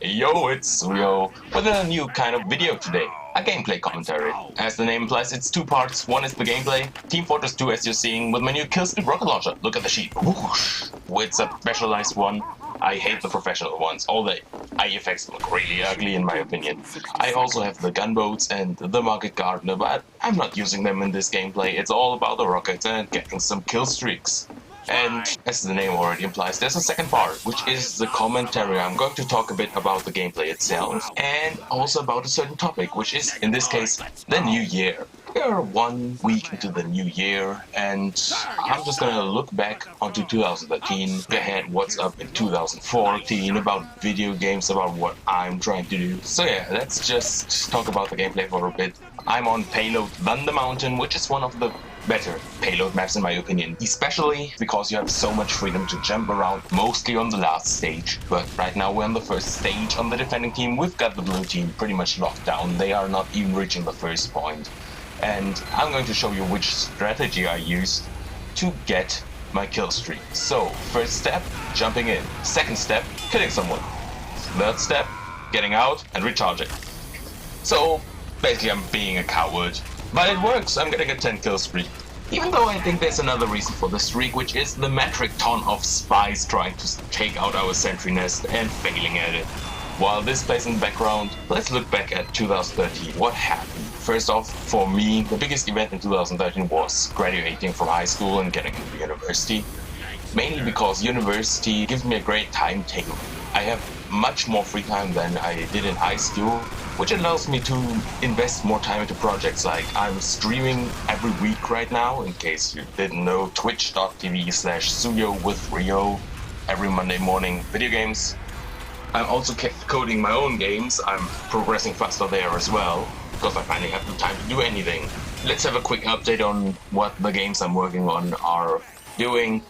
Yo, it's Rio with a new kind of video today. A gameplay commentary. As the name implies, it's two parts. One is the gameplay, Team Fortress 2 as you're seeing, with my new Killstreak rocket launcher. Look at the sheet. Whoosh! It's a specialized one. I hate the professional ones. All the eye effects look really ugly in my opinion. I also have the gunboats and the market gardener, but I'm not using them in this gameplay. It's all about the rockets and getting some kill streaks. And as the name already implies, there's a second part, which is the commentary. I'm going to talk a bit about the gameplay itself and also about a certain topic, which is, in this case, the new year. We are 1 week into the new year, and I'm just gonna look back onto 2013, look ahead what's up in 2014, about video games, about what I'm trying to do. So yeah, let's just talk about the gameplay for a bit. I'm on Payload Thunder Mountain, which is one of the better payload maps in my opinion, especially because you have so much freedom to jump around, mostly on the last stage. But right now we're on the first stage on the defending team. We've got the blue team pretty much locked down. They are not even reaching the first point. And I'm going to show you which strategy I used to get my kill streak. So, first step, jumping in. Second step, killing someone. Third step, getting out and recharging. So, basically I'm being a coward. But it works, I'm getting a 10 kill streak. Even though I think there's another reason for the streak, which is the metric ton of spies trying to take out our sentry nest and failing at it. While this plays in the background, let's look back at 2013. What happened? First off, for me, the biggest event in 2013 was graduating from high school and getting into university. Mainly because university gives me a great timetable. I have much more free time than I did in high school, which allows me to invest more time into projects like I'm streaming every week right now, in case you didn't know, twitch.tv/Suyo with Rio, every Monday morning video games. I'm also coding my own games. I'm progressing faster there as well, because I finally have the time to do anything. Let's have a quick update on what the games I'm working on are doing.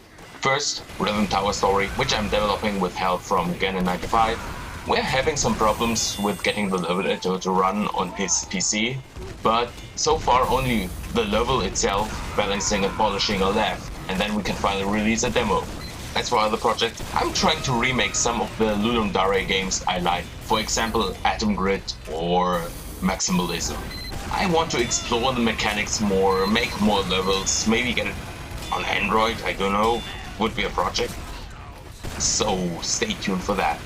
First, Rhythm Tower Story, which I'm developing with help from Gannon95. We're having some problems with getting the level editor to run on his PC, but so far only the level itself, balancing and polishing are left, and then we can finally release a demo. As for other projects, I'm trying to remake some of the Ludum Dare games I like, for example Atom Grid or Maximalism. I want to explore the mechanics more, make more levels, maybe get it on Android, I don't know, would be a project. So stay tuned for that.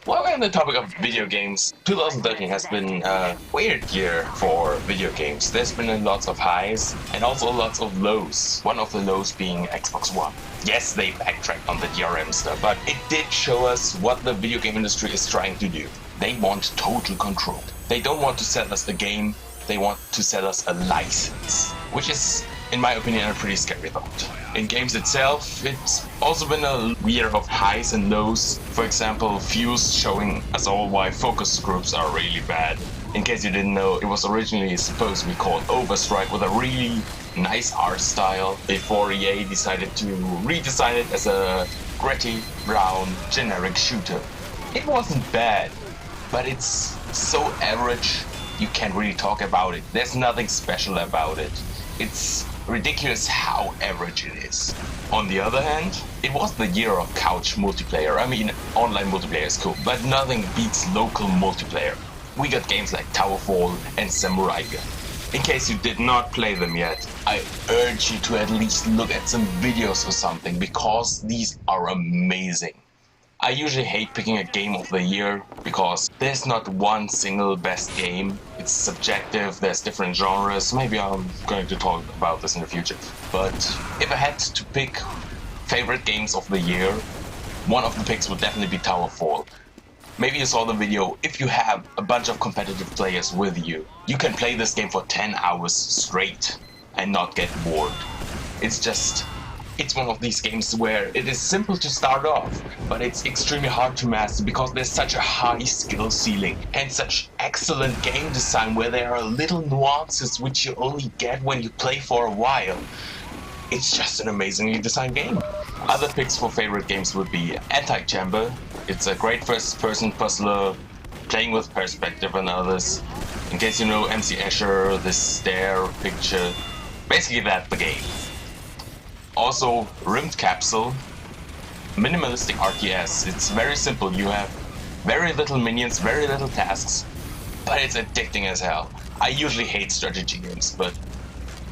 While we're on the topic of video games, 2013 has been a weird year for video games. There's been lots of highs and also lots of lows. One of the lows being Xbox One. Yes, they backtracked on the DRM stuff, but it did show us what the video game industry is trying to do. They want total control. They don't want to sell us a game, they want to sell us a license, which is, in my opinion, a pretty scary thought. In games itself, it's also been a year of highs and lows. For example, Fuse showing us all why focus groups are really bad. In case you didn't know, it was originally supposed to be called Overstrike with a really nice art style before EA decided to redesign it as a gritty, brown, generic shooter. It wasn't bad, but it's so average you can't really talk about it. There's nothing special about it. It's ridiculous how average it is. On the other hand, it was the year of couch multiplayer. I mean, online multiplayer is cool, but nothing beats local multiplayer. We got games like Towerfall and Samurai Gun. In case you did not play them yet, I urge you to at least look at some videos or something, because these are amazing. I usually hate picking a game of the year because there's not one single best game. It's subjective, there's different genres. Maybe I'm going to talk about this in the future. But if I had to pick favorite games of the year, one of the picks would definitely be Towerfall. Maybe you saw the video. If you have a bunch of competitive players with you, you can play this game for 10 hours straight and not get bored. It's one of these games where it is simple to start off, but it's extremely hard to master because there's such a high skill ceiling and such excellent game design where there are little nuances which you only get when you play for a while. It's just an amazingly designed game. Other picks for favorite games would be Anti-Chamber. It's a great first-person puzzler, playing with perspective and others. In case you know MC Escher, this stare picture, basically that's the game. Also, Rimmed Capsule, minimalistic RTS. It's very simple. You have Very little minions, very little tasks, but it's addicting as hell. I usually hate strategy games, but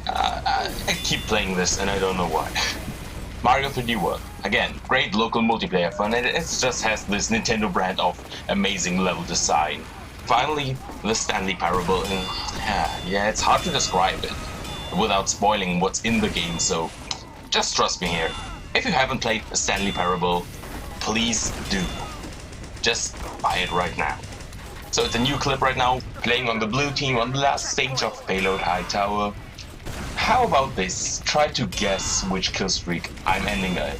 I keep playing this and I don't know why. Mario 3D World. Again, great local multiplayer fun, and it just has this Nintendo brand of amazing level design. Finally, the Stanley Parable. Yeah, it's hard to describe it without spoiling what's in the game, so just trust me here. If you haven't played the Stanley Parable, please do. Just buy it right now. So it's a new clip right now, playing on the blue team on the last stage of Payload High Tower. How about this? Try to guess which killstreak I'm ending at.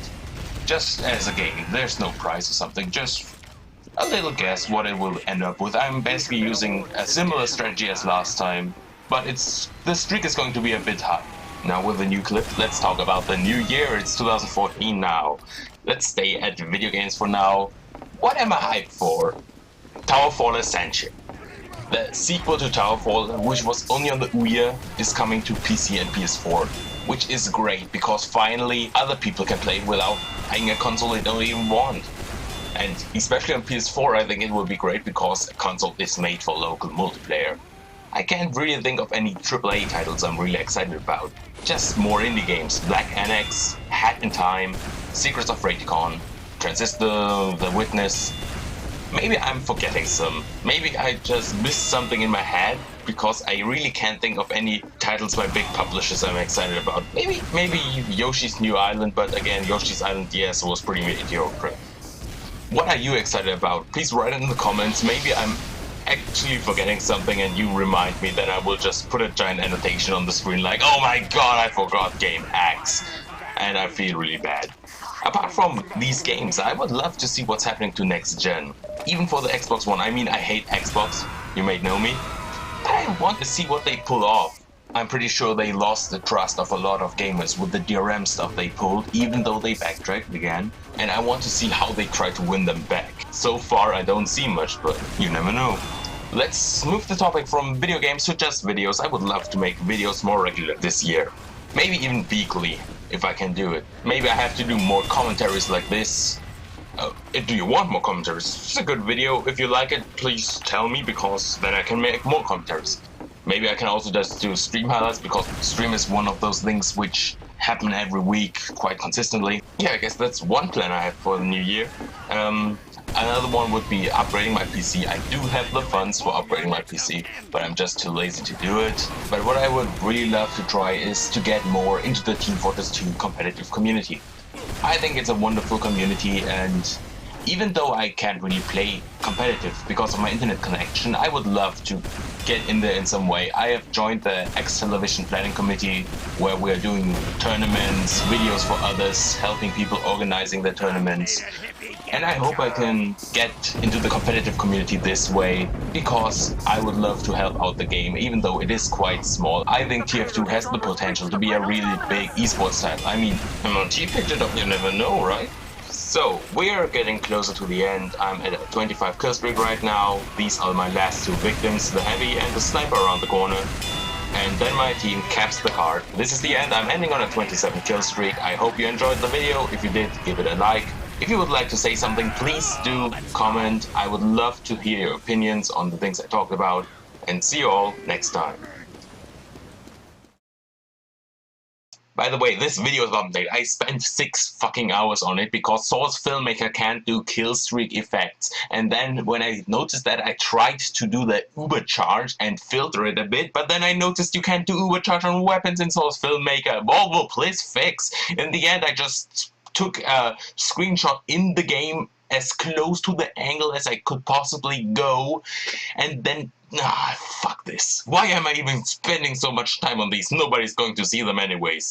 Just as a game, there's no prize or something, just a little guess what it will end up with. I'm basically using a similar strategy as last time, but the streak is going to be a bit high. Now with the new clip, let's talk about the new year. It's 2014 now. Let's stay at video games for now. What am I hyped for? Towerfall Ascension. The sequel to Towerfall, which was only on the Ouya, is coming to PC and PS4, which is great because finally other people can play without having a console they don't even want. And especially on PS4, I think it will be great because a console is made for local multiplayer. I can't really think of any AAA titles I'm really excited about. Just more indie games: Black Annex, Hat in Time, Secrets of Raycon, Transistor, The Witness. Maybe I'm forgetting some. Maybe I just missed something in my head because I really can't think of any titles by big publishers I'm excited about. Maybe Yoshi's New Island, but again, Yoshi's Island DS was pretty mediocre. What are you excited about? Please write it in the comments. Maybe I'm actually forgetting something and you remind me, then I will just put a giant annotation on the screen like, oh my god, I forgot game X. And I feel really bad. Apart from these games, I would love to see what's happening to next gen. Even for the Xbox One. I mean, I hate Xbox, you may know me, but I want to see what they pull off. I'm pretty sure they lost the trust of a lot of gamers with the DRM stuff they pulled, even though they backtracked again, and I want to see how they try to win them back. So far I don't see much, but you never know. Let's move the topic from video games to just videos. I would love to make videos more regular this year. Maybe even weekly, if I can do it. Maybe I have to do more commentaries like this. Do you want more commentaries? It's a good video. If you like it, please tell me, because then I can make more commentaries. Maybe I can also just do stream highlights, because stream is one of those things which happen every week quite consistently. Yeah, I guess that's one plan I have for the new year. Another one would be upgrading my PC. I do have the funds for upgrading my PC, but I'm just too lazy to do it. But what I would really love to try is to get more into the Team Fortress 2 competitive community. I think it's a wonderful community, and even though I can't really play competitive because of my internet connection, I would love to get in there in some way. I have joined the X-Television Planning Committee, where we're doing tournaments, videos for others, helping people organizing the tournaments. And I hope I can get into the competitive community this way, because I would love to help out the game, even though it is quite small. I think TF2 has the potential to be a really big esports title. I mean, MLT picked it up, you never know, right? So, we are getting closer to the end. I'm at a 25 kill streak right now. These are my last two victims, the heavy and the sniper around the corner. And then my team caps the card. This is the end. I'm ending on a 27 kill streak. I hope you enjoyed the video. If you did, give it a like. If you would like to say something, please do comment. I would love to hear your opinions on the things I talked about. And see you all next time. By the way, this video is update. I spent 6 fucking hours on it because Source Filmmaker can't do kill streak effects. And then when I noticed that, I tried to do the Uber charge and filter it a bit, but then I noticed you can't do Uber charge on weapons in Source Filmmaker. Well, please fix. In the end, I just took a screenshot in the game as close to the angle as I could possibly go, and then fuck this. Why am I even spending so much time on these? Nobody's going to see them anyways.